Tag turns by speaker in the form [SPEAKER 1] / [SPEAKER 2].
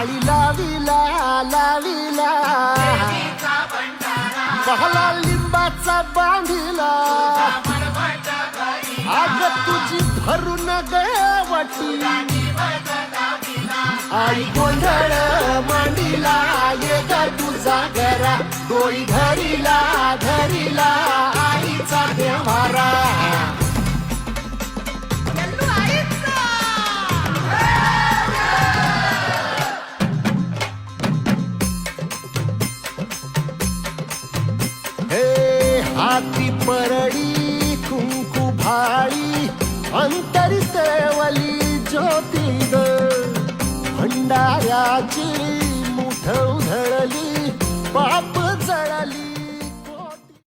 [SPEAKER 1] माळी लाविला लाविला बहला लिंबाचा बांधिला आग तुझी भरून गवटी आई गोंधळ मांडीला ये ग तुझा गरा डोळी धरीला धरीला आईचा देवारा हाती परडी कुंकू भाळी अंतरी तेवली ज्योती ग भंडाऱ्याची